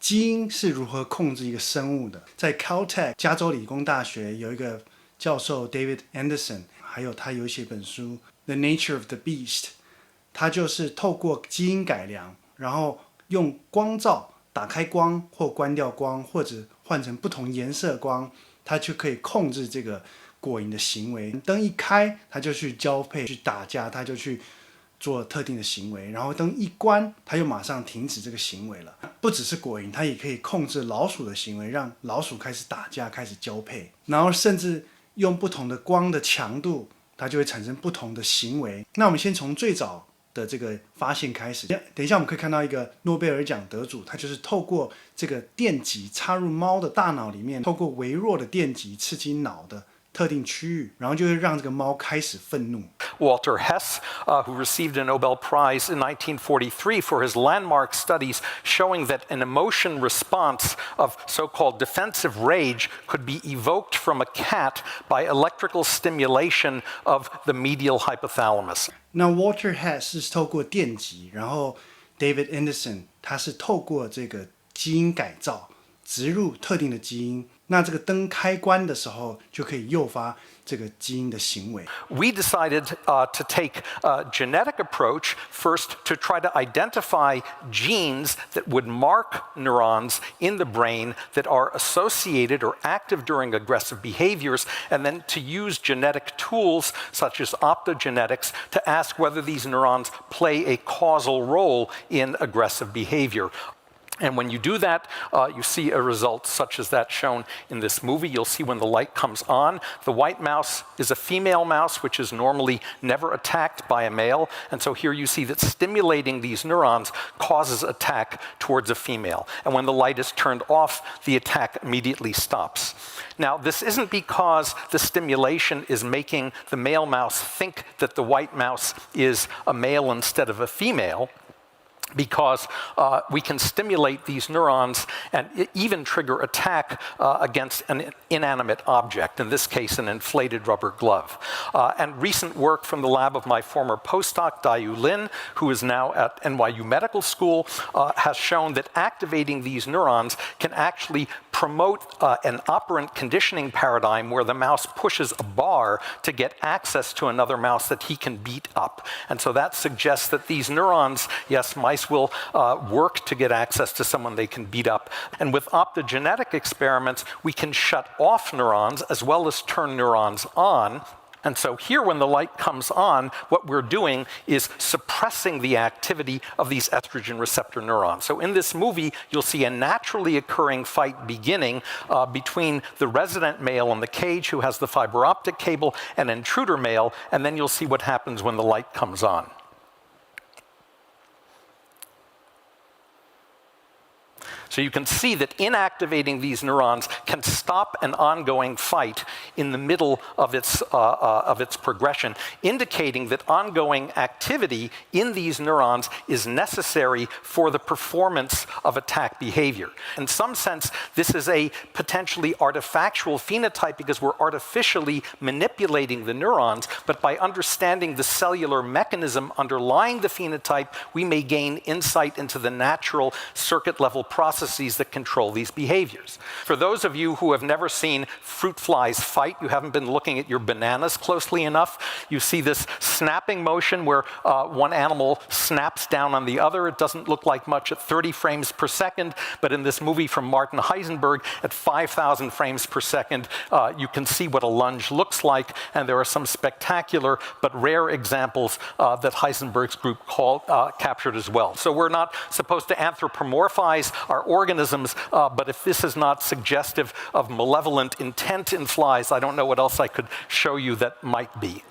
基因是如何控制一个生物的。在 Caltech 加州理工大学有一个教授 David Anderson， 还有他有写本书 The Nature of the Beast， 他就是透过基因改良，然后用光照打开光或关掉光，或者换成不同颜色光，它就可以控制这个果蝇的行为。灯一开，它就去交配、去打架，它就去做特定的行为，然后灯一关，它又马上停止这个行为了。不只是果蝇，它也可以控制老鼠的行为，让老鼠开始打架、开始交配，然后甚至用不同的光的强度，它就会产生不同的行为。那我们先从最早的这个发现开始。等一下我们可以看到一个诺贝尔奖得主，他就是透过这个电极插入猫的大脑里面，透过微弱的电极刺激脑的特定区域，然后就会让这个猫开始愤怒。Walter Hess, who received a Nobel Prize in 1943 for his landmark studies showing that an emotion response of so-called defensive rage could be evoked from a cat by electrical stimulation of the medial hypothalamus. 那 Walter Hess 是透过电极，然后 David Anderson 他是透过这个基因改造植入特定的基因，那这个灯开关的时候就可以诱发这个基因的行为。We decided to take a genetic approach first to try to identify genes that would mark neurons in the brain that are associated or active during aggressive behaviors, and then to use genetic tools such as optogenetics to ask whether these neurons play a causal role in aggressive behavior. And when you do that, you see a result such as that shown in this movie. You'll see when the light comes on, the white mouse is a female mouse, which is normally never attacked by a male. And so here you see that stimulating these neurons causes attack towards a female. And when the light is turned off, the attack immediately stops. Now, this isn't because the stimulation is making the male mouse think that the white mouse is a male instead of a female, because we can stimulate these neurons and even trigger attack against an inanimate object, in this case an inflated rubber glove. And recent work from the lab of my former postdoc, Dayu Lin, who is now at NYU Medical School, has shown that activating these neurons can actually promote an operant conditioning paradigm where the mouse pushes a bar to get access to another mouse that he can beat up. And so that suggests that these neurons, yes, mice will work to get access to someone they can beat up. And with optogenetic experiments, we can shut off neurons as well as turn neurons on. And so here, when the light comes on, what we're doing is suppressing the activity of these estrogen receptor neurons. So in this movie, you'll see a naturally occurring fight beginning between the resident male in the cage who has the fiber optic cable and intruder male, and then you'll see what happens when the light comes on. So you can see that inactivating these neurons can stop an ongoing fight in the middle of its progression, indicating that ongoing activity in these neurons is necessary for the performance of attack behavior. In some sense, this is a potentially artifactual phenotype because we're artificially manipulating the neurons, but by understanding the cellular mechanism underlying the phenotype, we may gain insight into the natural circuit-level processes that control these behaviors. For those of you who have never seen fruit flies fight, you haven't been looking at your bananas closely enough, you see this snapping motion where one animal snaps down on the other. It doesn't look like much at 30 frames per second, but in this movie from Martin Heisenberg, at 5,000 frames per second, you can see what a lunge looks like, and there are some spectacular but rare examples that Heisenberg's group captured as well. So we're not supposed to anthropomorphize our organisms, but if this is not suggestive of malevolent intent in flies, I don't know what else I could show you that might be.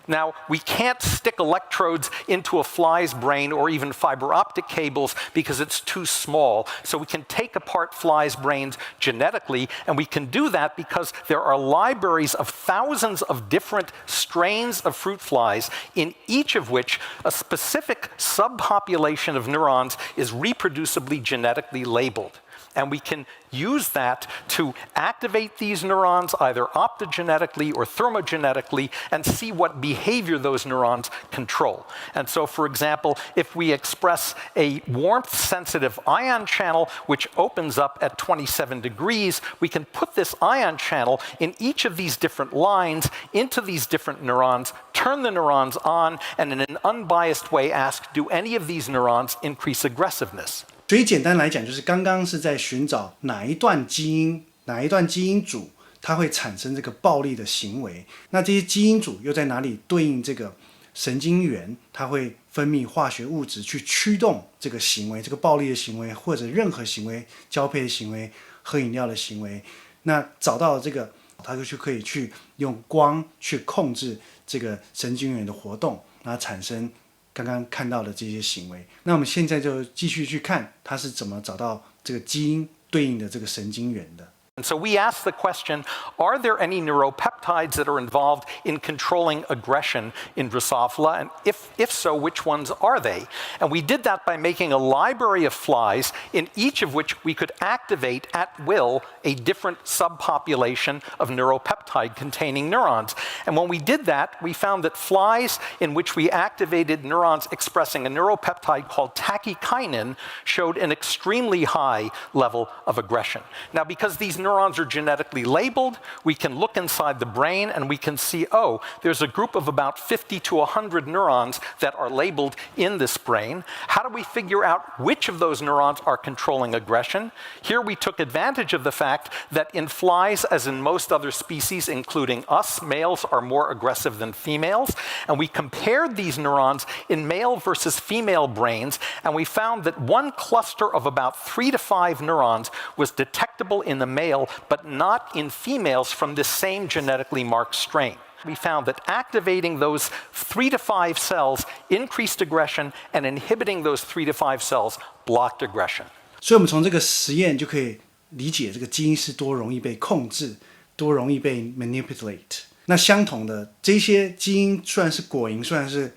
Now, we can't stick electrodes into a fly's brain or even fiber optic cables because it's too small. So we can take apart flies' brains genetically, and we can do that because there are libraries of thousands of different strains of fruit flies, in each of which a specific subpopulation of neurons is reproducibly genetically labeled. And we can use that to activate these neurons either optogenetically or thermogenetically and see what behavior those neurons control. And so, for example, if we express a warmth-sensitive ion channel which opens up at 27 degrees, we can put this ion channel in each of these different lines into these different neurons, turn the neurons on, and in an unbiased way ask, do any of these neurons increase aggressiveness? 所以简单来讲，就是刚刚是在寻找哪一段基因组它会产生这个暴力的行为，那这些基因组又在哪里对应这个神经元，它会分泌化学物质去驱动这个行为，这个暴力的行为或者任何行为，交配的行为、喝饮料的行为。那找到了这个，它就可以去用光去控制这个神经元的活动，然后产生刚刚看到的这些行为。那我们现在就继续去看它是怎么找到这个基因对应的这个神经元的。And so we asked the question, are there any neuropeptides that are involved in controlling aggression in Drosophila? And if so, which ones are they? And we did that by making a library of flies in each of which we could activate at will a different subpopulation of neuropeptide-containing neurons. And when we did that, we found that flies in which we activated neurons expressing a neuropeptide called tachykinin showed an extremely high level of aggression. Now, because these neurons are genetically labeled, we can look inside the brain and we can see, oh, there's a group of about 50 to 100 neurons that are labeled in this brain. How do we figure out which of those neurons are controlling aggression? Here we took advantage of the fact that in flies, as in most other species, including us, males are more aggressive than females, and we compared these neurons in male versus female brains, and we found that one cluster of about 3 to 5 neurons was detectable in the male, but not in females from this same genetically marked strain. We found that activating those 3 to 5 cells increased aggression, and inhibiting those 3 to 5 cells blocked aggression. 所以我们从这个实验就可以理解这个基因是多容易被控制，多容易被 manipulate。那相同的，这些基因虽然是果蝇，虽然是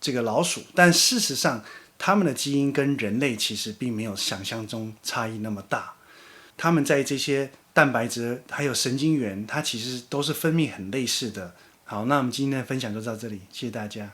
这个老鼠，但事实上它们的基因跟人类其实并没有想象中差异那么大。它们在这些蛋白质还有神经元，它其实都是分泌很类似的。好，那我们今天的分享就到这里，谢谢大家。